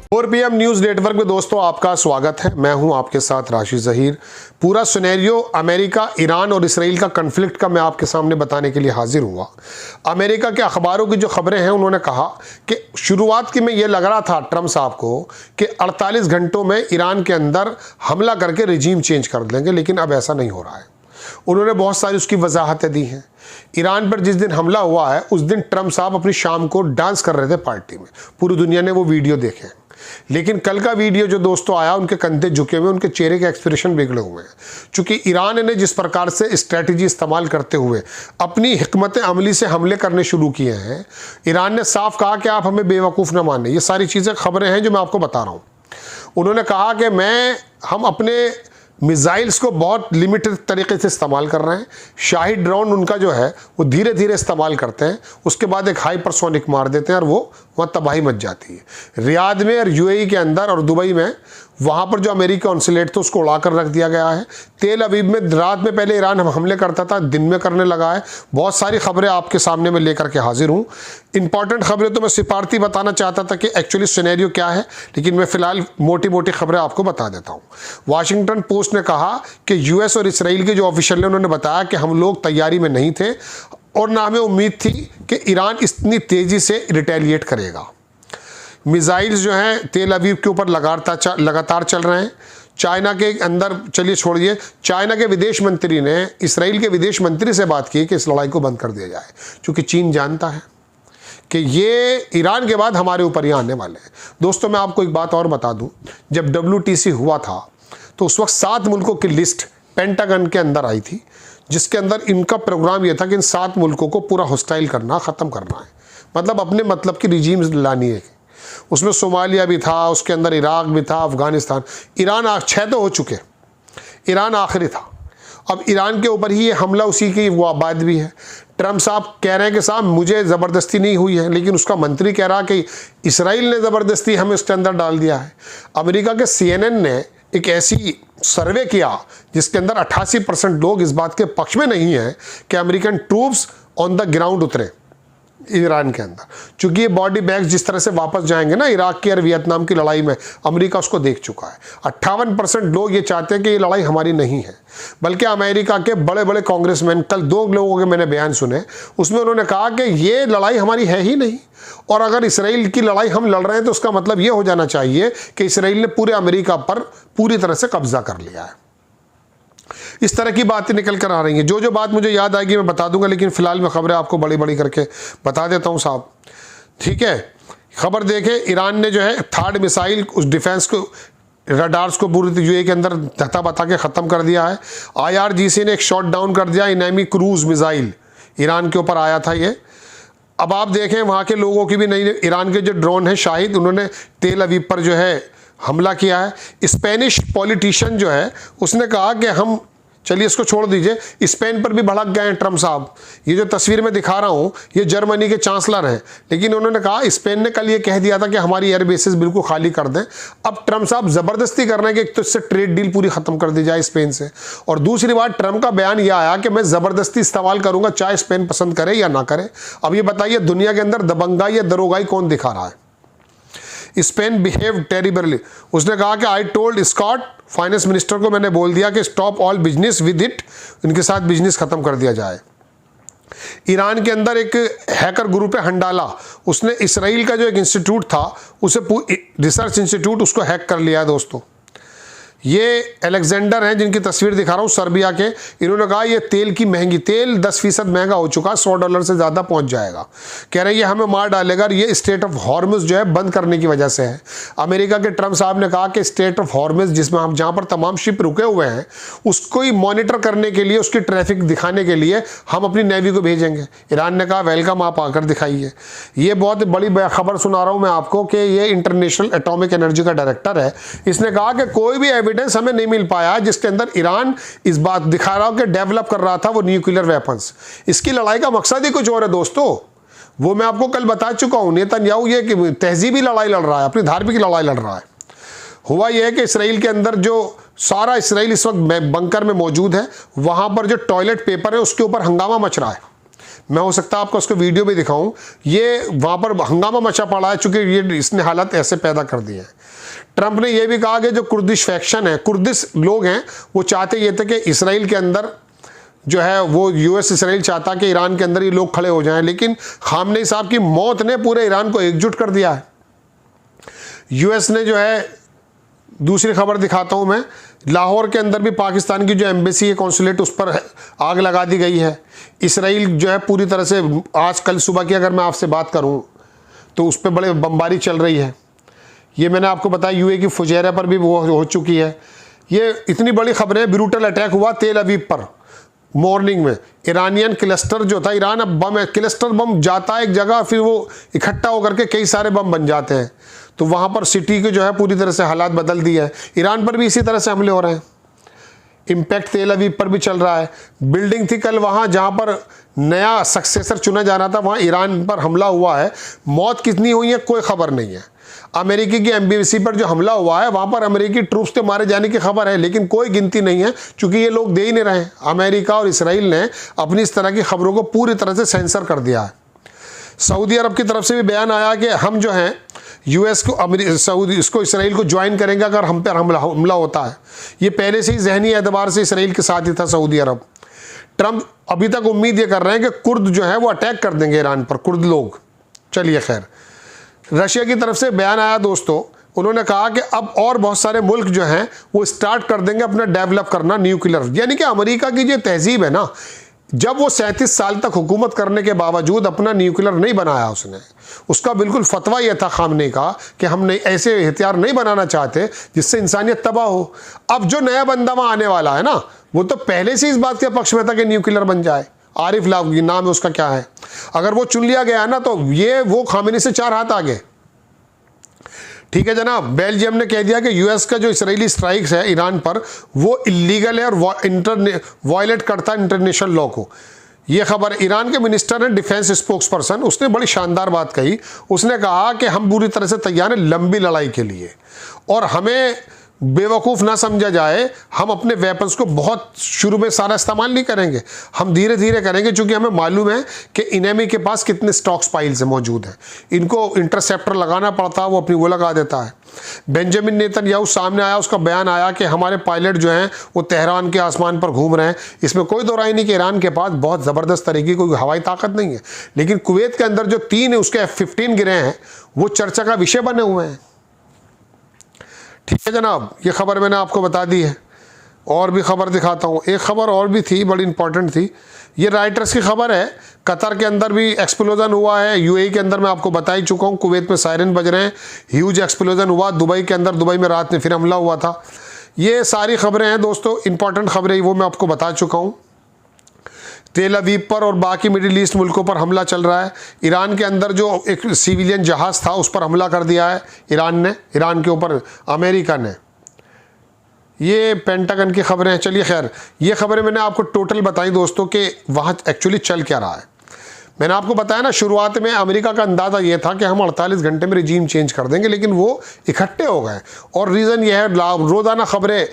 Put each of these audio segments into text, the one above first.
4 PM news network में दोस्तों आपका स्वागत है। मैं हूं आपके साथ राशि ज़हीर। पूरा सिनेरियो अमेरिका, ईरान और इसराइल का कन्फ्लिक्ट का मैं आपके सामने बताने के लिए हाजिर हुआ। अमेरिका के अखबारों की जो खबरें हैं उन्होंने कहा कि शुरुआत की में ये लग रहा था ट्रंप साहब को कि 48 घंटों में ईरान के अंदर हमला करके रिजीम चेंज कर देंगे, लेकिन अब ऐसा नहीं हो रहा है। उन्होंने बहुत सारी उसकी वजाहतें दी हैं। ईरान पर जिस दिन हमला हुआ है उस दिन ट्रंप साहब अपनी शाम को डांस कर रहे थे पार्टी में, पूरी दुनिया ने वो वीडियो देखे। लेकिन कल का वीडियो जो दोस्तों आया, उनके कंधे झुके हुए, उनके चेहरे के एक्सप्रेशन बिगड़े हुए हैं। चूंकि ईरान ने जिस प्रकार से स्ट्रैटेजी इस्तेमाल करते हुए अपनी हिकमत अमली से हमले करने शुरू किए हैं, ईरान ने साफ कहा कि आप हमें बेवकूफ़ ना माने। ये सारी चीज़ें खबरें हैं जो मैं आपको बता रहा हूँ। उन्होंने कहा कि हम अपने मिसाइल्स को बहुत लिमिटेड तरीके से इस्तेमाल कर रहे हैं। शाही ड्रोन उनका जो है वो धीरे धीरे इस्तेमाल करते हैं, उसके बाद एक हाइपरसोनिक मार देते हैं और वो वहाँ तबाही मच जाती है। रियाद में और यूएई के अंदर और दुबई में वहाँ पर जो अमेरिकी कॉन्सुलेट थे उसको उड़ाकर रख दिया गया है। तेल अवीव में रात में पहले ईरान हमले करता था, दिन में करने लगा है। बहुत सारी खबरें आपके सामने में लेकर के हाजिर हूँ। इंपॉर्टेंट खबरें तो मैं सिफारती बताना चाहता था कि एक्चुअली सिनेरियो क्या है, लेकिन मैं फिलहाल मोटी मोटी खबरें आपको बता देता हूँ। वाशिंगटन पोस्ट ने कहा कि यूएस और इसराइल के जो ऑफिशियल ने उन्होंने बताया कि हम लोग तैयारी में नहीं थे और ना हमें उम्मीद थी कि ईरान इतनी तेज़ी से रिटेलिएट करेगा। मिसाइल्स जो हैं तेल अवीव के ऊपर लगातार चल रहे हैं। चाइना के अंदर, चलिए छोड़िए, चाइना के विदेश मंत्री ने इसराइल के विदेश मंत्री से बात की कि इस लड़ाई को बंद कर दिया जाए, क्योंकि चीन जानता है कि ये ईरान के बाद हमारे ऊपर ही आने वाले हैं। दोस्तों मैं आपको एक बात और बता दूं, जब WTC हुआ था तो उस वक्त 7 मुल्कों की लिस्ट पेंटागन के अंदर आई थी, जिसके अंदर इनका प्रोग्राम यह था कि इन 7 मुल्कों को पूरा हॉस्टाइल करना, ख़त्म करना है, मतलब अपने मतलब की रिजीम्स लानी है। उसमें सोमालिया भी था, उसके अंदर इराक भी था, अफगानिस्तान। ईरान 6 तो हो चुके, ईरान आखिरी था। अब ईरान के ऊपर ही ये हमला उसी की वो बाद भी है। ट्रंप साहब कह रहे हैं कि साहब मुझे ज़बरदस्ती नहीं हुई है, लेकिन उसका मंत्री कह रहा कि इसराइल ने ज़बरदस्ती हमें उसके अंदर डाल दिया है। अमेरिका के CNN ने एक ऐसी सर्वे किया जिसके अंदर 88% लोग इस बात के पक्ष में नहीं हैं कि American troops on the ground उतरे ईरान के अंदर। चूंकि ये बॉडी बैग्स जिस तरह से वापस जाएंगे ना इराक की और वियतनाम की लड़ाई में, अमेरिका उसको देख चुका है। 58% लोग ये चाहते हैं कि ये लड़ाई हमारी नहीं है, बल्कि अमेरिका के बड़े बड़े कांग्रेसमैन, कल 2 लोगों के मैंने बयान सुने, उसमें उन्होंने कहा कि ये लड़ाई हमारी है ही नहीं, और अगर इसराइल की लड़ाई हम लड़ रहे हैं तो उसका मतलब ये हो जाना चाहिए कि इसराइल ने पूरे अमेरिका पर पूरी तरह से कब्जा कर लिया है। इस तरह की बातें निकल कर आ रही हैं। जो बात मुझे याद आएगी मैं बता दूंगा, लेकिन फिलहाल मैं खबरें आपको बड़ी बड़ी करके बता देता हूं साहब, ठीक है। खबर देखें, ईरान ने जो है 3rd मिसाइल उस डिफेंस को, रडार्स को पूरी यूएई के अंदर धता बता के ख़त्म कर दिया है। IRGC ने एक शॉट डाउन कर दिया, इनामी क्रूज मिसाइल ईरान के ऊपर आया था ये। अब आप देखें वहाँ के लोगों की भी नहीं, ईरान के जो ड्रोन है शाहिद, उन्होंने तेल अवीव पर जो है हमला किया है। स्पेनिश पॉलिटिशियन जो है उसने कहा कि हम, चलिए इसको छोड़ दीजिए, स्पेन पर भी भड़क गए हैं ट्रंप साहब। ये जो तस्वीर में दिखा रहा हूँ ये जर्मनी के चांसलर हैं, लेकिन उन्होंने कहा, स्पेन ने कल ये कह दिया था कि हमारी एयर बेसिस बिल्कुल खाली कर दें। अब ट्रंप साहब ज़बरदस्ती कर रहे हैं कि एक तो इससे ट्रेड डील पूरी ख़त्म कर दी जाए स्पेन से, और दूसरी बात ट्रंप का बयान यह आया कि मैं ज़बरदस्ती इस्तेमाल करूँगा, चाहे स्पेन पसंद करे या ना करे। अब ये बताइए दुनिया के अंदर दबंगाई या दरोगाई कौन दिखा रहा है? Spain behave terribly. उसने कहा कि I told Scott, finance minister को मैंने बोल दिया कि stop all business with it, इनके साथ बिजनेस खत्म कर दिया जाए। ईरान के अंदर एक हैकर ग्रुप है हंडाला, उसने इसराइल का जो एक इंस्टीट्यूट था उसे, रिसर्च इंस्टीट्यूट, उसको हैक कर लिया है दोस्तों। ये अलेक्जेंडर हैं जिनकी तस्वीर दिखा रहा हूँ, सर्बिया के। इन्होंने कहा ये तेल की महंगी, तेल 10% महंगा हो चुका, $100 से ज़्यादा पहुँच जाएगा। कह रहे हैं ये हमें मार डालेगा, और ये स्टेट ऑफ हॉर्मुज़ जो है बंद करने की वजह से है। अमेरिका के ट्रंप साहब ने कहा कि स्टेट ऑफ हॉर्मुज़, जिसमें हम जहाँ पर तमाम शिप रुके हुए हैं, उसको ही मॉनिटर करने के लिए, उसकी ट्रैफिक दिखाने के लिए हम अपनी नेवी को भेजेंगे। ईरान ने कहा वेलकम, आप आकर दिखाइए। ये बहुत बड़ी खबर सुना रहा हूँ मैं आपको कि ये इंटरनेशनल एटॉमिक एनर्जी का डायरेक्टर है। इसने कहा कि कोई भी एविडेंस हमें नहीं मिल पाया जिसके अंदर ईरान इस बात दिखा रहा हो कि डेवलप कर रहा था वो न्यूक्लियर वेपन्स। इसकी लड़ाई का मकसद ही कुछ और है दोस्तों, वो मैं आपको कल बता चुका हूं। नेतन्याहू ये कि तहजीबी लड़ाई लड़ रहा है, अपनी धार्मिक लड़ाई लड़ रहा है। हुआ यह है कि इसराइल के अंदर जो सारा इसराइल इस वक्त बंकर में मौजूद है, वहां पर जो टॉयलेट पेपर है उसके ऊपर हंगामा मच रहा है। मैं हो सकता है आपको उसको वीडियो भी दिखाऊं। ये वहाँ पर हंगामा मचा पड़ा है चूँकि ये इसने हालात ऐसे पैदा कर दिए हैं। ट्रंप ने यह भी कहा कि जो कुर्दिश फैक्शन है, कुर्दिश लोग हैं, वो चाहते ये थे कि इसराइल के अंदर जो है वो यूएस इसराइल चाहता कि ईरान के अंदर ये लोग खड़े हो जाएं, लेकिन खामनेई साहब की मौत ने पूरे ईरान को एकजुट कर दिया है। यूएस ने जो है, दूसरी खबर दिखाता हूं मैं, लाहौर के अंदर भी पाकिस्तान की जो एम्बेसी है, कॉन्सुलेट, उस पर आग लगा दी गई है। इसराइल जो है पूरी तरह से, आज कल सुबह की अगर मैं आपसे बात करूं तो उस पर बड़े बमबारी चल रही है। ये मैंने आपको बताया, यूए की फुजैरा पर भी वो हो चुकी है। ये इतनी बड़ी खबरें, ब्रूटल अटैक हुआ तेल अवीव पर मॉर्निंग में। ईरानियन क्लस्टर जो था, ईरान अब बम है, क्लस्टर बम जाता है एक जगह, फिर वो इकट्ठा होकर के कई सारे बम बन जाते हैं। तो वहाँ पर सिटी के जो है पूरी तरह से हालात बदल दिए हैं। ईरान पर भी इसी तरह से हमले हो रहे हैं। इम्पैक्ट तेल अवीव पर भी चल रहा है। बिल्डिंग थी कल वहाँ जहाँ पर नया सक्सेसर चुना जाना था, वहाँ ईरान पर हमला हुआ है। मौत कितनी हुई है कोई खबर नहीं है। अमेरिकी की एम्बेसी पर जो हमला हुआ है, वहाँ पर अमेरिकी ट्रूप्स के मारे जाने की खबर है, लेकिन कोई गिनती नहीं है क्योंकि ये लोग दे ही नहीं रहे हैं। अमेरिका और इसराइल ने अपनी इस तरह की खबरों को पूरी तरह से सेंसर कर दिया है। सऊदी अरब की तरफ से भी बयान आया कि हम जो हैं यूएस को, सऊदी इसको, इसराइल को ज्वाइन करेंगे अगर हम पर हमला होता है। ये पहले से ही जहनी एतबार से इसराइल के साथ ही था सऊदी अरब। ट्रंप अभी तक उम्मीद ये कर रहे हैं कि कुर्द जो है वो अटैक कर देंगे ईरान पर, कुर्द लोग। चलिए खैर, रशिया की तरफ से बयान आया दोस्तों, उन्होंने कहा कि अब और बहुत सारे मुल्क जो हैं वो स्टार्ट कर देंगे अपना डेवलप करना न्यूक्लियर। यानी कि अमेरिका की जो तहजीब है ना, जब वो 37 साल तक हुकूमत करने के बावजूद अपना न्यूक्लियर नहीं बनाया उसने, उसका बिल्कुल फतवा यह था खामनेई का कि हम नहीं, ऐसे हथियार नहीं बनाना चाहते जिससे इंसानियत तबाह हो। अब जो नया बंदा वहाँ आने वाला है ना, वो तो पहले से इस बात के पक्ष में था कि न्यूक्लियर बन जाए। आरिफ लावी नाम है उसका, क्या है, अगर वो चुन लिया गया ना तो ये वो खामेनी से 4 हाथ आगे। ठीक है जनाब, बेल्जियम ने कह दिया कि यूएस का जो इसराइली स्ट्राइक्स है ईरान पर वो इलीगल है और वायलेट करता है इंटरनेशनल लॉ को। ये खबर ईरान के मिनिस्टर हैं, डिफेंस स्पोक्स पर्सन, उसने बड़ी शानदार बात कही। उसने कहा कि हम पूरी तरह से तैयार हैं लंबी लड़ाई के लिए और हमें बेवकूफ़ ना समझा जाए। हम अपने वेपन्स को बहुत शुरू में सारा इस्तेमाल नहीं करेंगे, हम धीरे धीरे करेंगे, क्योंकि हमें मालूम है कि इनेमी के पास कितने स्टॉक्स पाइल्स मौजूद हैं। इनको इंटरसेप्टर लगाना पड़ता है, वो अपनी वो लगा देता है। बेंजामिन नेतन्याहू सामने आया, उसका बयान आया कि हमारे पायलट जो हैं वो तेहरान के आसमान पर घूम रहे हैं। इसमें कोई दो राय नहीं कि ईरान के पास बहुत ज़बरदस्त तरीके की कोई हवाई ताकत नहीं है, लेकिन कुवैत के अंदर जो 3 है उसके F-15 गिरे हैं, वो चर्चा का विषय बने हुए हैं। ठीक है जनाब, ये खबर मैंने आपको बता दी है। और भी खबर दिखाता हूँ, एक खबर और भी थी, बड़ी इंपॉर्टेंट थी। ये राइटर्स की खबर है, कतर के अंदर भी एक्सप्लोजन हुआ है, यूएई के अंदर मैं आपको बता ही चुका हूँ, कुवैत में सायरन बज रहे हैं, ह्यूज एक्सप्लोजन हुआ। दुबई के अंदर, दुबई में रात में फिर हमला हुआ था। ये सारी खबरें हैं दोस्तों, इंपॉर्टेंट खबरें, वो मैं आपको बता चुका हूँ। तेल अवीव पर और बाकी मिडिल ईस्ट मुल्कों पर हमला चल रहा है। ईरान के अंदर जो एक सिविलियन जहाज़ था उस पर हमला कर दिया है ईरान ने, ईरान के ऊपर अमेरिका ने। ये पेंटागन की खबरें हैं। चलिए खैर, ये खबरें मैंने आपको टोटल बताई दोस्तों कि वहाँ एक्चुअली चल क्या रहा है। मैंने आपको बताया ना, शुरुआत में अमेरिका का अंदाज़ा ये था कि हम 48 घंटे में रिजीम चेंज कर देंगे, लेकिन वो इकट्ठे हो गए। और रीज़न ये है, रोज़ाना खबरें,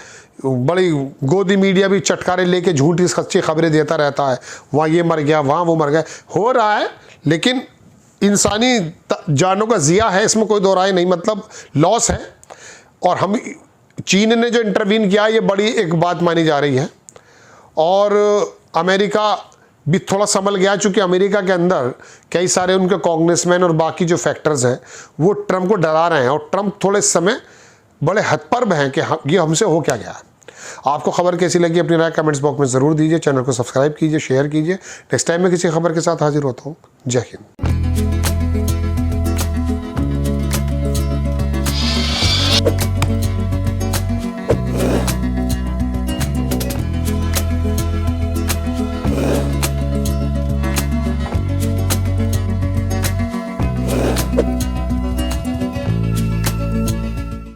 बड़ी गोदी मीडिया भी चटकारे लेके झूठी सच्ची खबरें देता रहता है, वहाँ ये मर गया, वहाँ वो मर गया, हो रहा है, लेकिन इंसानी जानों का ज़िया है, इसमें कोई दो राय नहीं, मतलब लॉस है। और हम, चीन ने जो इंटरवीन किया ये बड़ी एक बात मानी जा रही है। और अमेरिका भी थोड़ा संभल गया, चूँकि अमेरिका के अंदर कई सारे उनके कांग्रेसमैन और बाकी जो फैक्टर्स हैं वो ट्रंप को डरा रहे हैं, और ट्रंप थोड़े समय बड़े हतप्रभ हैं कि ये हमसे हो क्या गया। आपको खबर कैसी लगी अपनी राय कमेंट्स बॉक्स में ज़रूर दीजिए। चैनल को सब्सक्राइब कीजिए, शेयर कीजिए। नेक्स्ट टाइम मैं किसी खबर के साथ हाजिर होता हूँ। जय हिंद।